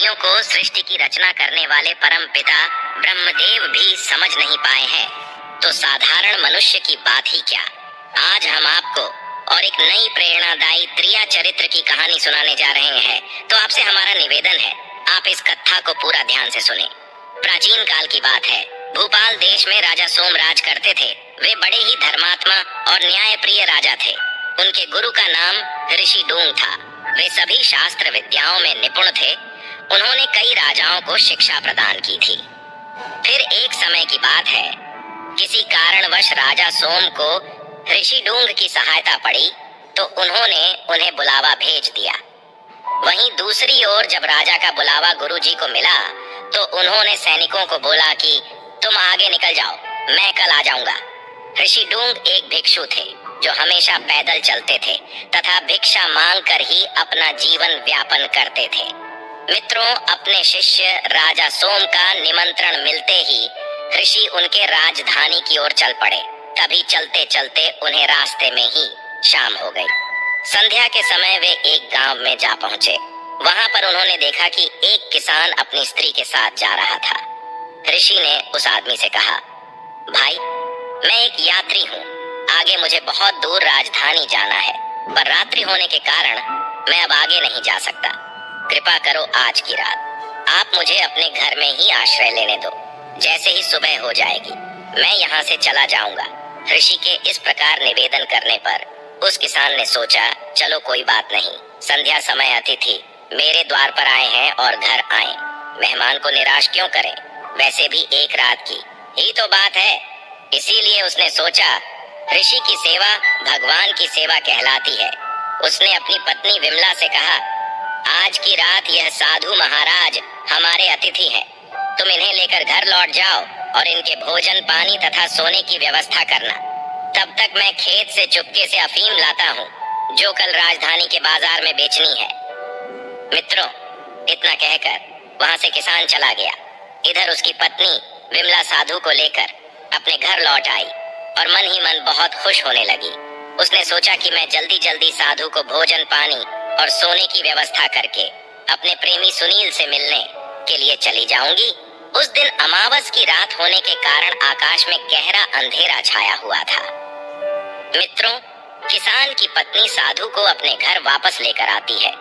कार्यों को सृष्टि की रचना करने वाले परम पिता ब्रह्मदेव भी समझ नहीं पाए हैं, तो साधारण मनुष्य की बात ही क्या। आज हम आपको और एक नई प्रेरणादायी त्रिया चरित्र की कहानी सुनाने जा रहे हैं, तो आपसे हमारा निवेदन है, आप इस कथा को पूरा ध्यान से सुने। प्राचीन काल की बात है। भोपाल देश में राजा सोम राज करते थे। वे बड़े ही धर्मात्मा और न्याय प्रिय राजा थे। उनके गुरु का नाम ऋषि डूंग था। वे सभी शास्त्र विद्याओं में निपुण थे। उन्होंने कई राजाओं को शिक्षा प्रदान की थी। फिर एक समय की बात है, किसी कारणवश राजा सोम को ऋषि डूंग की सहायता पड़ी, तो उन्होंने उन्हें बुलावा भेज दिया। वहीं दूसरी ओर जब राजा का बुलावा गुरुजी को मिला, तो उन्होंने सैनिकों को बोला कि तुम आगे निकल जाओ, मैं कल आ जाऊंगा। ऋषि डूंग एक भिक्षु थे जो हमेशा पैदल चलते थे तथा भिक्षा मांगकर ही अपना जीवन व्यापन करते थे। मित्रों, अपने शिष्य राजा सोम का निमंत्रण मिलते ही ऋषि उनके राजधानी की ओर चल पड़े। तभी चलते चलते उन्हें रास्ते में ही शाम हो गई। संध्या के समय वे एक गांव में जा पहुंचे। वहां पर उन्होंने देखा कि एक किसान अपनी स्त्री के साथ जा रहा था। ऋषि ने उस आदमी से कहा, भाई, मैं एक यात्री हूँ, आगे मुझे बहुत दूर राजधानी जाना है, पर रात्रि होने के कारण मैं अब आगे नहीं जा सकता। कृपा करो आज की रात आप मुझे अपने घर में ही आश्रय लेने दो। जैसे ही सुबह हो जाएगी मैं यहाँ से चला जाऊंगा। ऋषि के इस प्रकार निवेदन करने पर उस किसान ने सोचा, चलो कोई बात नहीं, संध्या समय अतिथि मेरे द्वार पर आए हैं और घर आए, मेहमान को निराश क्यों करें, वैसे भी एक रात की ही तो बात है। इसीलिए उसने सोचा, ऋषि की सेवा भगवान की सेवा कहलाती है। उसने अपनी पत्नी विमला से कहा, आज की रात यह साधु महाराज हमारे अतिथि हैं, तुम इन्हें लेकर घर लौट जाओ और इनके भोजन पानी तथा सोने की व्यवस्था करना। तब तक मैं खेत से चुपके से अफीम लाता हूँ, जो कल राजधानी के बाजार में बेचनी है। मित्रों, इतना कहकर वहाँ से किसान चला गया। इधर उसकी पत्नी विमला साधु को लेकर अपने घर लौट आई और मन ही मन बहुत खुश होने लगी। उसने सोचा कि मैं जल्दी जल्दी साधु को भोजन पानी और सोने की व्यवस्था करके अपने प्रेमी सुनील से मिलने के लिए चली जाऊंगी। उस दिन अमावस की रात होने के कारण आकाश में गहरा अंधेरा छाया हुआ था। मित्रों, किसान की पत्नी साधु को अपने घर वापस लेकर आती है।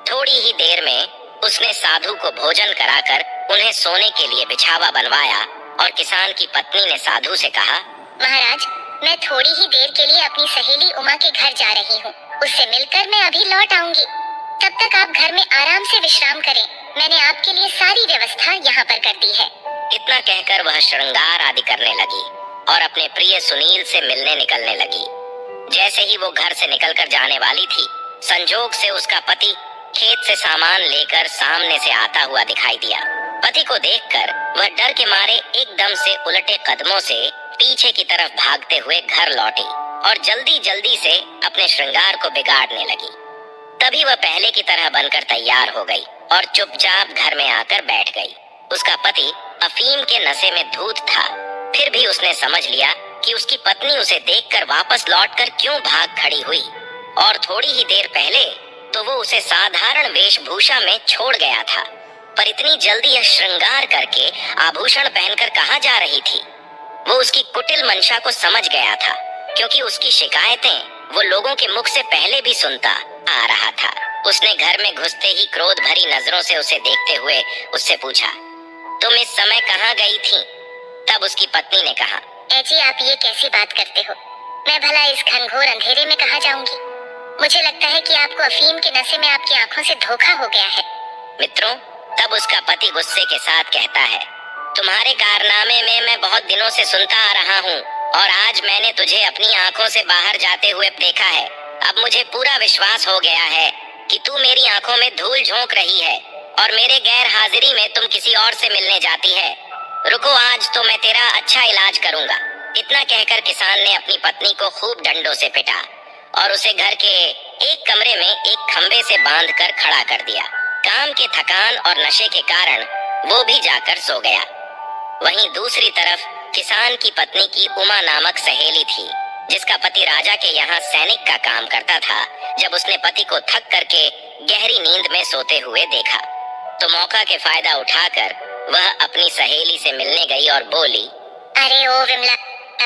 थोड़ी ही देर में उसने साधु को भोजन कराकर उन्हें सोने के लिए बिछावा बनवाया और किसान की पत्नी ने साधु से कहा, महाराज, मैं थोड़ी ही देर के लिए अपनी सहेली उमा के घर जा रही हूँ, उससे मिलकर मैं अभी लौट आऊंगी। तब तक आप घर में आराम से विश्राम करें, मैंने आपके लिए सारी व्यवस्था यहाँ पर कर दी है। इतना कहकर वह श्रृंगार आदि करने लगी और अपने प्रिय सुनील से मिलने निकलने लगी। जैसे ही वो घर से निकलकर जाने वाली थी, संजोग से उसका पति खेत से सामान लेकर सामने से आता हुआ दिखाई दिया। पति को देखकर वह डर के मारे एकदम से उलटे कदमों से पीछे की तरफ भागते हुए घर लौटी और जल्दी जल्दी से अपने श्रृंगार को बिगाड़ने लगी। तभी वह पहले की तरह बनकर तैयार हो गई और चुपचाप घर में आकर बैठ गई। उसका पति अफीम के नशे में धूत था, फिर भी उसने समझ लिया कि उसकी पत्नी उसे देखकर वापस लौटकर क्यों भाग खड़ी हुई, और थोड़ी ही देर पहले तो वो उसे साधारण वेशभूषा में छोड़ गया था, पर इतनी जल्दी यह श्रृंगार करके आभूषण पहनकर कहाँ जा रही थी। वो उसकी कुटिल मंशा को समझ गया था, क्योंकि उसकी शिकायतें वो लोगों के मुख से पहले भी सुनता आ रहा था। उसने घर में घुसते ही क्रोध भरी नजरों से उसे देखते हुए उससे पूछा, तुम इस समय कहाँ गई थी? तब उसकी पत्नी ने कहा, ऐजी, आप ये कैसी बात करते हो, मैं भला इस घनघोर अंधेरे में कहाँ जाऊंगी। मुझे लगता है कि आपको अफीम के नशे में आपकी आंखों से धोखा हो गया है। मित्रों, तब उसका पति गुस्से के साथ कहता है, तुम्हारे कारनामे में मैं बहुत दिनों से सुनता आ रहा हूँ और आज मैंने तुझे अपनी आंखों से बाहर जाते हुए देखा है। अब मुझे पूरा विश्वास हो गया है कि तू मेरी आंखों में धूल झोंक रही है और मेरे गैर हाजिरी में तुम किसी और से मिलने जाती है। रुको, आज तो मैं तेरा अच्छा इलाज करूंगा। इतना कहकर किसान ने अपनी पत्नी को खूब डंडों से पिटा और उसे घर के एक कमरे में एक खंबे से बांधकर खड़ा कर दिया। काम के थकान और नशे के कारण वो भी जाकर सो गया। वहीं दूसरी तरफ किसान की पत्नी की उमा नामक सहेली थी, जिसका पति राजा के यहाँ सैनिक का काम करता था। जब उसने पति को थक करके गहरी नींद में सोते हुए देखा, तो मौका के फायदा उठाकर वह अपनी सहेली से मिलने गई और बोली, अरे ओ विमला,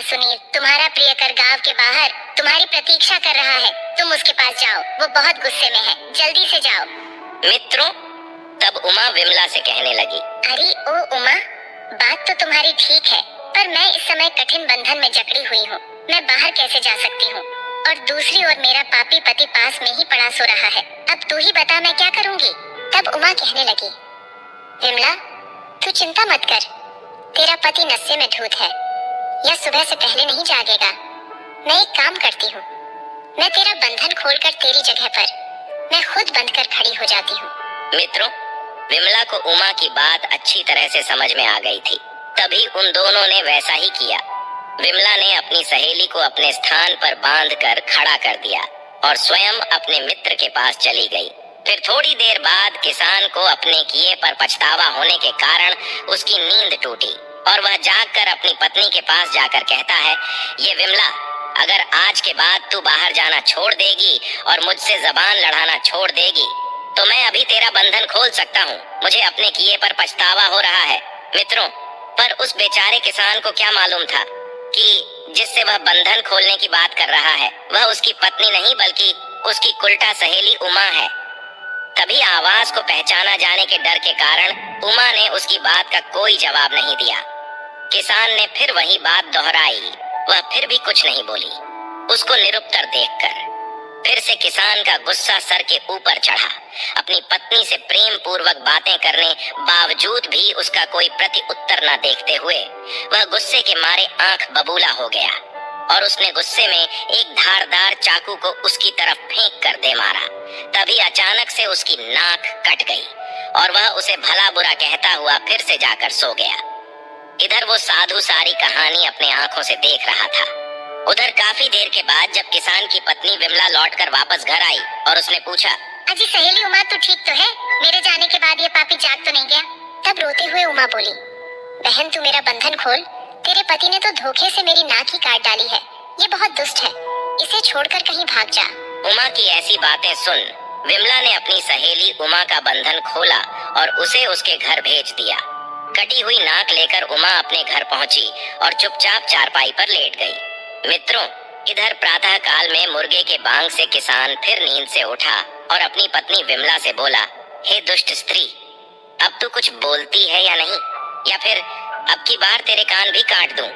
सुनील तुम्हारा प्रियकर गांव के बाहर तुम्हारी प्रतीक्षा कर रहा है। तुम उसके पास जाओ, वो बहुत गुस्से में है, जल्दी से जाओ। मित्रों, तब उमा विमला से कहने लगी, अरे ओ उमा, बात तो तुम्हारी ठीक है, पर मैं इस समय कठिन बंधन में जकड़ी हुई हूँ। मैं बाहर कैसे जा सकती हूँ? और दूसरी ओर मेरा पापी पति पास में ही पड़ा सो रहा है। अब तू ही बता मैं क्या करूँगी? तब उमा कहने लगी, विमला तू चिंता मत कर, तेरा पति नशे में धूत है, यह सुबह से पहले नहीं जागेगा। मैं एक काम करती हूँ, मैं तेरा बंधन खोलकर तेरी जगह पर मैं खुद बंधकर खड़ी हो जाती हूँ। मित्रों, विमला को उमा की बात अच्छी तरह से समझ में आ गई थी। तभी उन दोनों ने वैसा ही किया। विमला ने अपनी सहेली को अपने स्थान पर बांधकर खड़ा कर दिया और स्वयं अपने मित्र के पास चली गई। फिर थोड़ी देर बाद किसान को अपने किए पर पछतावा होने के कारण उसकी नींद टूटी और वह जागकर अपनी पत्नी के पास जाकर कहता है, ये विमला, अगर आज के बाद तू बाहर जाना छोड़ देगी और मुझसे जबान लड़ाना छोड़ देगी तो मैं अभी तेरा बंधन खोल सकता हूँ। मुझे अपने किए पर पछतावा हो रहा है। मित्रों, पर उस बेचारे किसान को क्या मालूम था कि जिससे वह बंधन खोलने की बात कर रहा है वह उसकी पत्नी नहीं बल्कि उसकी कुलटा सहेली उमा है। तभी आवाज को पहचाना जाने के डर के कारण उमा ने उसकी बात का कोई जवाब नहीं दिया। किसान ने फिर वही बात दोहराई, वह फिर भी कुछ नहीं बोली। उसको निरुत्तर देखकर फिर से किसान का गुस्सा सर के ऊपर चढ़ा। अपनी पत्नी से प्रेम पूर्वक बातें करने बावजूद भी उसका कोई प्रति उत्तर न देखते हुए वह गुस्से के मारे आंख बबूला हो गया और उसने गुस्से में एक धारदार चाकू को उसकी तरफ फेंक कर दे मारा। तभी अचानक से उसकी नाक कट गई और वह उसे भला बुरा कहता हुआ फिर से जाकर सो गया। इधर वो साधु सारी कहानी अपने आंखों से देख रहा था। उधर काफी देर के बाद जब किसान की पत्नी विमला लौटकर वापस घर आई और उसने पूछा, अजी सहेली उमा तू ठीक तो है? मेरे जाने के बाद ये पापी जाग तो नहीं गया? तब रोते हुए उमा बोली, बहन तू मेरा बंधन खोल, तेरे पति ने तो धोखे से मेरी नाक ही काट डाली है। ये बहुत दुष्ट है, इसे छोड़कर कहीं भाग जा। उमा की ऐसी बातें सुन विमला ने अपनी सहेली उमा का बंधन खोला और उसे उसके घर भेज दिया। कटी हुई नाक लेकर उमा अपने घर पहुंची और चुपचाप चारपाई पर लेट गई। मित्रों, इधर प्रातः काल में मुर्गे के बांग से किसान फिर नींद से उठा और अपनी पत्नी विमला से बोला, हे दुष्ट स्त्री, अब तू कुछ बोलती है या नहीं, या फिर अब की बार तेरे कान भी काट दूं।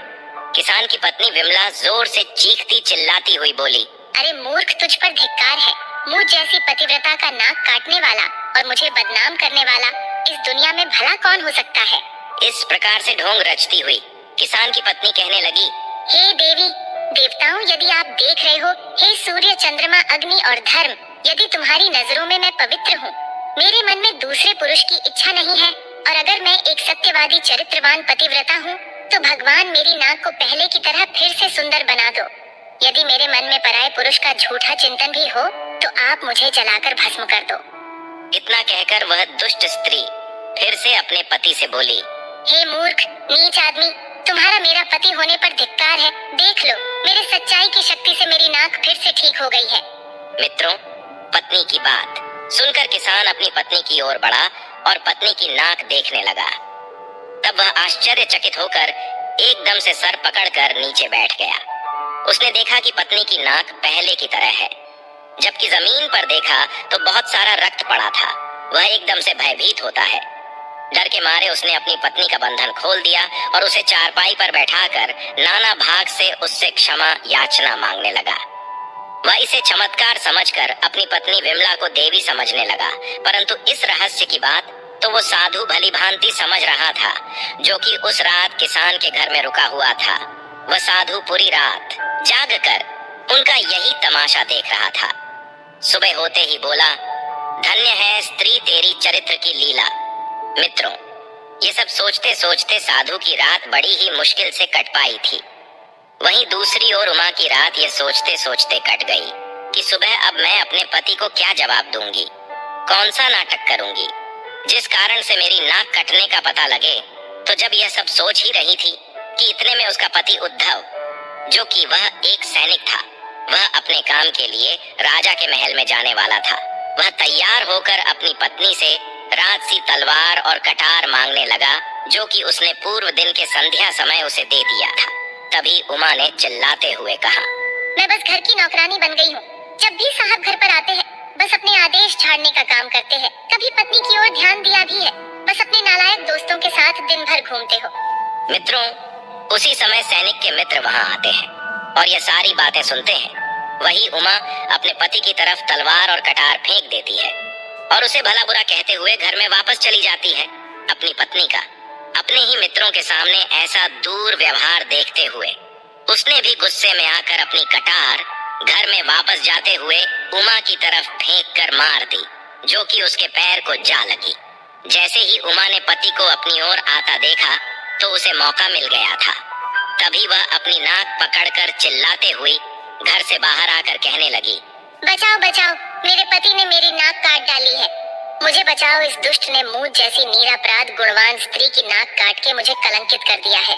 किसान की पत्नी विमला जोर से चीखती चिल्लाती हुई बोली, अरे मूर्ख, तुझ पर धिक्कार है। मुझ जैसी पतिव्रता का नाक काटने वाला और मुझे बदनाम करने वाला इस दुनिया में भला कौन हो सकता है? इस प्रकार से ढोंग रचती हुई किसान की पत्नी कहने लगी, हे देवी देवताओं, यदि आप देख रहे हो, हे सूर्य चंद्रमा अग्नि और धर्म, यदि तुम्हारी नजरों में मैं पवित्र हूँ, मेरे मन में दूसरे पुरुष की इच्छा नहीं है और अगर मैं एक सत्यवादी चरित्रवान पतिव्रता हूँ तो भगवान मेरी नाक को पहले की तरह फिर से सुंदर बना दो। यदि मेरे मन में पराये पुरुष का झूठा चिंतन भी हो तो आप मुझे जलाकर भस्म कर दो। इतना कहकर वह दुष्ट स्त्री फिर से अपने पति से बोली, हे मूर्ख नीच आदमी, तुम्हारा मेरा पति होने पर धिक्कार है। देख लो, मेरे सच्चाई की शक्ति से मेरी नाक फिर से ठीक हो गई है। मित्रों, पत्नी की बात सुनकर किसान अपनी पत्नी की ओर बढ़ा और पत्नी की नाक देखने लगा। तब वह आश्चर्यचकित होकर एकदम से सर पकड़कर नीचे बैठ गया। उसने देखा कि पत्नी की नाक पहले की तरह है, जबकि जमीन पर देखा तो बहुत सारा रक्त पड़ा था। वह एकदम से भयभीत होता है। डर के मारे उसने अपनी पत्नी का बंधन खोल दिया और उसे चारपाई पर बैठाकर नाना भाग से उससे क्षमा याचना मांगने लगा। वह इसे चमत्कार समझकर अपनी पत्नी विमला को देवी समझने लगा, परंतु इस रहस्य की बात तो वो साधु भली भांति समझ रहा था जो कि उस रात किसान के घर में रुका हुआ था। वह साधु पूरी रात जागकर उनका यही तमाशा देख रहा था। सुबह होते ही बोला, धन्य है स्त्री तेरी चरित्र की लीला। मित्रों, ये सब सोचते सोचते साधु की रात बड़ी ही मुश्किल से कट पाई थी। वहीं दूसरी ओर उमा की रात ये सोचते सोचते कट गई कि सुबह अब मैं अपने पति को क्या जवाब दूंगी, कौन सा नाटक करूंगी जिस कारण से मेरी नाक कटने का पता लगे। तो जब यह सब सोच ही रही थी कि इतने में उसका पति उद्धव, जो कि वह एक सैनिक था, वह अपने काम के लिए राजा के महल में जाने वाला था। वह तैयार होकर अपनी पत्नी से सी तलवार और कटार मांगने लगा, जो कि उसने पूर्व दिन के संध्या समय उसे दे दिया था। तभी उमा ने चिल्लाते हुए कहा, मैं बस घर की नौकरानी बन गई हूँ। जब भी साहब घर पर आते हैं बस अपने आदेश झाड़ने का काम करते हैं। कभी पत्नी की ओर ध्यान दिया भी है? बस अपने नालायक दोस्तों के साथ दिन भर घूमते हो। मित्रों, उसी समय सैनिक के मित्र वहां आते हैं और ये सारी बातें सुनते हैं। वही उमा अपने पति की तरफ तलवार और कटार फेंक देती है और उसे भला बुरा कहते हुए घर में वापस चली जाती है। अपनी पत्नी का अपने ही मित्रों के सामने ऐसा दूर व्यवहार देखते हुए उसने भी गुस्से में आकर अपनी कटार घर में वापस जाते हुए उमा की तरफ फेंक कर मार दी, जो कि उसके पैर को जा लगी। जैसे ही उमा ने पति को अपनी ओर आता देखा तो उसे मौका मिल गया था। तभी वह अपनी नाक पकड़कर चिल्लाते हुई घर से बाहर आकर कहने लगी, बचाओ बचाओ, मेरे पति ने मेरी नाक काट डाली है। मुझे बचाओ, इस दुष्ट ने मूठ जैसी निरपराध गुणवान स्त्री की नाक काट के मुझे कलंकित कर दिया है।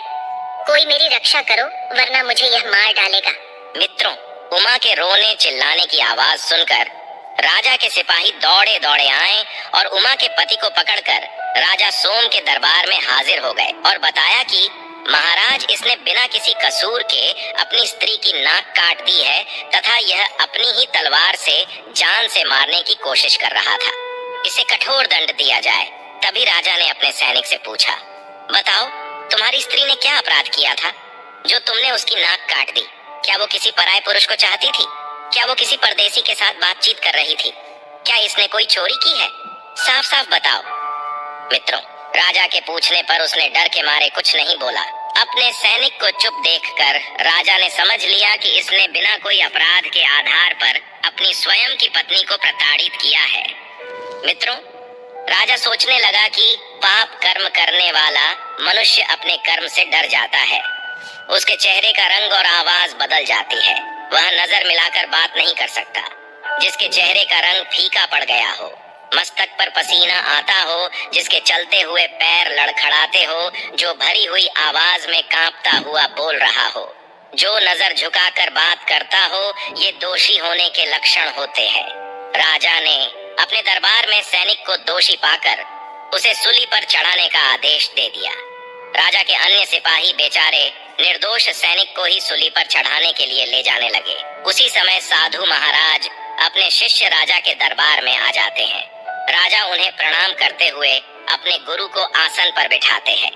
कोई मेरी रक्षा करो वरना मुझे यह मार डालेगा। मित्रों, उमा के रोने चिल्लाने की आवाज सुनकर राजा के सिपाही दौड़े दौड़े आए और उमा के पति को पकड़कर राजा सोम के दरबार में हाजिर हो गए और बताया कि महाराज, इसने बिना किसी कसूर के अपनी स्त्री की नाक काट दी है तथा यह अपनी ही तलवार से जान से मारने की कोशिश कर रहा था। इसे कठोर दंड दिया जाए। तभी राजा ने अपने सैनिक से पूछा, बताओ, तुम्हारी स्त्री ने क्या अपराध किया था जो तुमने उसकी नाक काट दी? क्या वो किसी पराये पुरुष को चाहती थी? क्या वो किसी परदेसी के साथ बातचीत कर रही थी? क्या इसने कोई चोरी की है? साफ साफ बताओ। मित्रों, राजा के पूछने पर उसने डर के मारे कुछ नहीं बोला। अपने सैनिक को चुप देखकर राजा ने समझ लिया कि इसने बिना कोई अपराध के आधार पर अपनी स्वयं की पत्नी को प्रताड़ित किया है। मित्रों, राजा सोचने लगा कि पाप कर्म करने वाला मनुष्य अपने कर्म से डर जाता है। उसके चेहरे का रंग और आवाज बदल जाती है। वह नजर मिलाकर बात नहीं कर सकता। जिसके चेहरे का रंग फीका पड़ गया हो, मस्तक पर पसीना आता हो, जिसके चलते हुए पैर लड़खड़ाते हो, जो भरी हुई आवाज में कांपता हुआ बोल रहा हो, जो नजर झुकाकर बात करता हो, ये दोषी होने के लक्षण होते हैं। राजा ने अपने दरबार में सैनिक को दोषी पाकर उसे सूली पर चढ़ाने का आदेश दे दिया। राजा के अन्य सिपाही बेचारे निर्दोष सैनिक को ही सूली पर चढ़ाने के लिए ले जाने लगे। उसी समय साधु महाराज अपने शिष्य राजा के दरबार में आ जाते हैं। राजा उन्हें प्रणाम करते हुए अपने गुरु को आसन पर बिठाते हैं।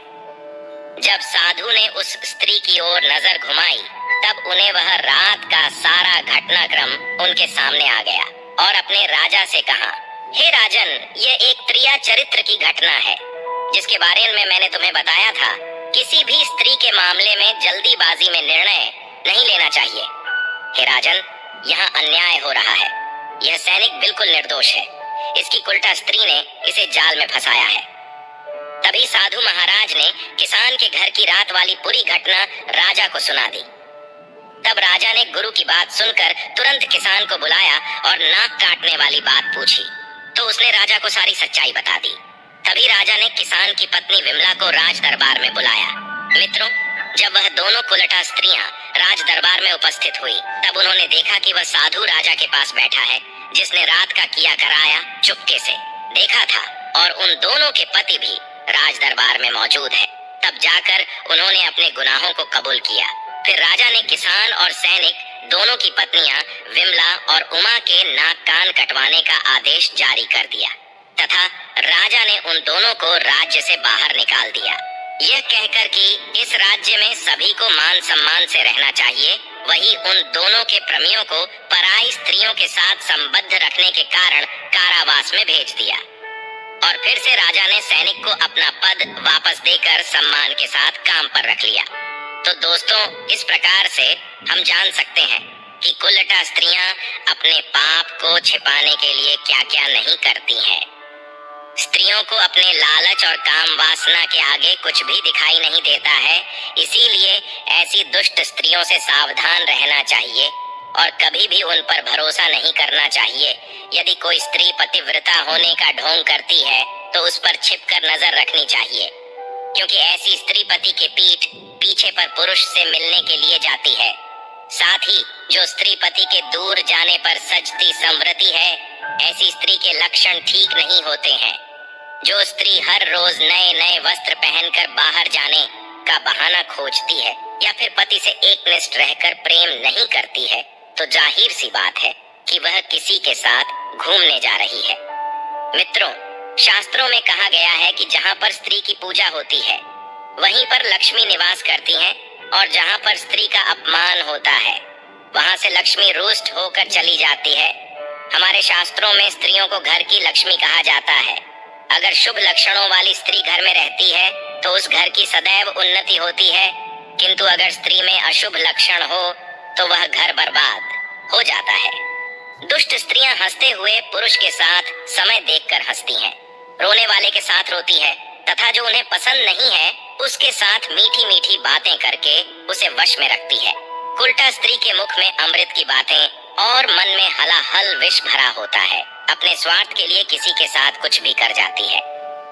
जब साधु ने उस स्त्री की ओर नजर घुमाई तब उन्हें वह रात का सारा घटनाक्रम उनके सामने आ गया और अपने राजा से कहा, हे राजन, ये एक त्रिया चरित्र की घटना है जिसके बारे में मैंने तुम्हें बताया था। किसी भी स्त्री के मामले में जल्दीबाजी में निर्णय नहीं लेना चाहिए। हे राजन, यहाँ अन्याय हो रहा है। यह सैनिक बिल्कुल निर्दोष है। इसकी उल्टा स्त्री ने इसे जाल में फंसाया है। तभी साधु महाराज ने किसान के घर की रात वाली पूरी घटना राजा को सुना दी। तब राजा ने गुरु की बात सुनकर तुरंत किसान को बुलाया और नाक काटने वाली बात पूछी तो उसने राजा को सारी सच्चाई बता दी। तभी राजा ने किसान की पत्नी विमला को राज दरबार में बुलाया। मित्रों, जब वह दोनों कुलटा स्त्रियां राज दरबार में उपस्थित हुई तब उन्होंने देखा कि वह साधु राजा के पास बैठा है जिसने रात का किया कराया चुपके से देखा था और उन दोनों के पति भी राज दरबार में मौजूद है। तब जाकर उन्होंने अपने गुनाहों को कबूल किया। फिर राजा ने किसान और सैनिक दोनों की पत्नियां विमला और उमा के नाक कान कटवाने का आदेश जारी कर दिया तथा राजा ने उन दोनों को राज्य से बाहर निकाल दिया, यह कहकर कि इस राज्य में सभी को मान सम्मान से रहना चाहिए। वही उन दोनों के प्रमियों को पराई स्त्रियों के साथ संबद्ध रखने के कारण कारावास में भेज दिया और फिर से राजा ने सैनिक को अपना पद वापस देकर सम्मान के साथ काम पर रख लिया। तो दोस्तों, इस प्रकार से हम जान सकते हैं कि कुलटा स्त्रियां अपने पाप को छिपाने के लिए क्या क्या नहीं करती हैं। स्त्रियों को अपने लालच और काम वासना के आगे कुछ भी दिखाई नहीं देता है। इसीलिए ऐसी दुष्ट स्त्रियों से सावधान रहना चाहिए और कभी भी उन पर भरोसा नहीं करना चाहिए। यदि कोई स्त्री पतिव्रता होने का ढोंग करती है तो उस पर छिपकर नजर रखनी चाहिए, क्योंकि ऐसी स्त्री पति के पीछे पर पुरुष से मिलने के लिए जाती है। साथ ही जो स्त्री पति के दूर जाने पर सजती संवरती है, ऐसी स्त्री के लक्षण ठीक नहीं होते हैं। जो स्त्री हर रोज नए नए वस्त्र पहनकर बाहर जाने का बहाना खोजती है या फिर पति से एकनिष्ठ रहकर प्रेम नहीं करती है, तो जाहिर सी बात है कि वह किसी के साथ घूमने जा रही है। मित्रों, शास्त्रों में कहा गया है कि जहाँ पर स्त्री की पूजा होती है वहीं पर लक्ष्मी निवास करती हैं, और जहाँ पर स्त्री का अपमान होता है वहां से लक्ष्मी रुष्ट होकर चली जाती है। हमारे शास्त्रों में स्त्रियों को घर की लक्ष्मी कहा जाता है। अगर शुभ लक्षणों वाली स्त्री घर में रहती है तो उस घर की सदैव उन्नति होती है, किंतु अगर स्त्री में अशुभ लक्षण हो तो वह घर बर्बाद हो जाता है। दुष्ट स्त्रियां हंसते हुए पुरुष के साथ समय देखकर हंसती हैं, रोने वाले के साथ रोती है तथा जो उन्हें पसंद नहीं है उसके साथ मीठी मीठी बातें करके उसे वश में रखती है। उल्टा स्त्री के मुख में अमृत की बातें और मन में हलाहल विष भरा होता है। अपने स्वार्थ के लिए किसी के साथ कुछ भी कर जाती है।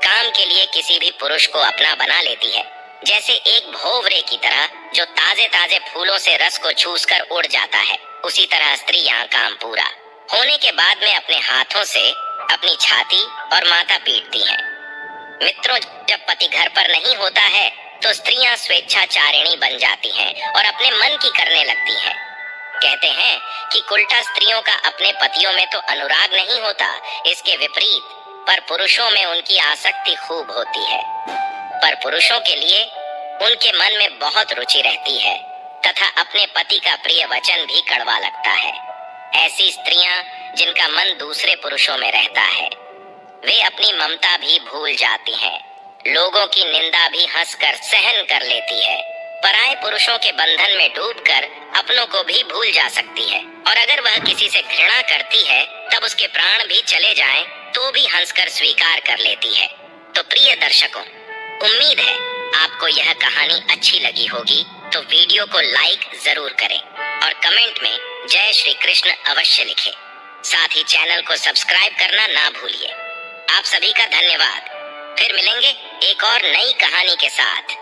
काम के लिए किसी भी पुरुष को अपना बना लेती है, जैसे एक भौवरे की तरह जो ताजे ताजे फूलों से रस को चूस कर उड़ जाता है। उसी तरह स्त्री यहाँ काम पूरा होने के बाद में अपने हाथों से अपनी छाती और माथा पीटती हैं। मित्रों, जब पति घर पर नहीं होता है तो स्त्रियां स्वेच्छाचारिणी बन जाती हैं और अपने मन की करने लगती हैं। कहते हैं कि उल्टा स्त्रियों का अपने पतियों में तो अनुराग नहीं होता, इसके विपरीत पर पुरुषों में उनकी आसक्ति खूब होती है। पर पुरुषों के लिए उनके मन में बहुत रुचि रहती है तथा अपने पति का प्रिय वचन भी कड़वा लगता है। ऐसी स्त्रियां जिनका मन दूसरे पुरुषों में रहता है, वे अपनी ममता भी भूल जाती हैं, लोगों की निंदा भी हंसकर सहन कर लेती है, पराये पुरुषों के बंधन में डूबकर अपनों को भी भूल जा सकती है, और अगर वह किसी से घृणा करती है तब उसके प्राण भी चले जाएं तो भी हंसकर स्वीकार कर लेती है। तो प्रिय दर्शकों, उम्मीद है आपको यह कहानी अच्छी लगी होगी, तो वीडियो को लाइक जरूर करें और कमेंट में जय श्री कृष्ण अवश्य लिखें। साथ ही चैनल को सब्सक्राइब करना ना भूलिए। आप सभी का धन्यवाद। फिर मिलेंगे एक और नई कहानी के साथ।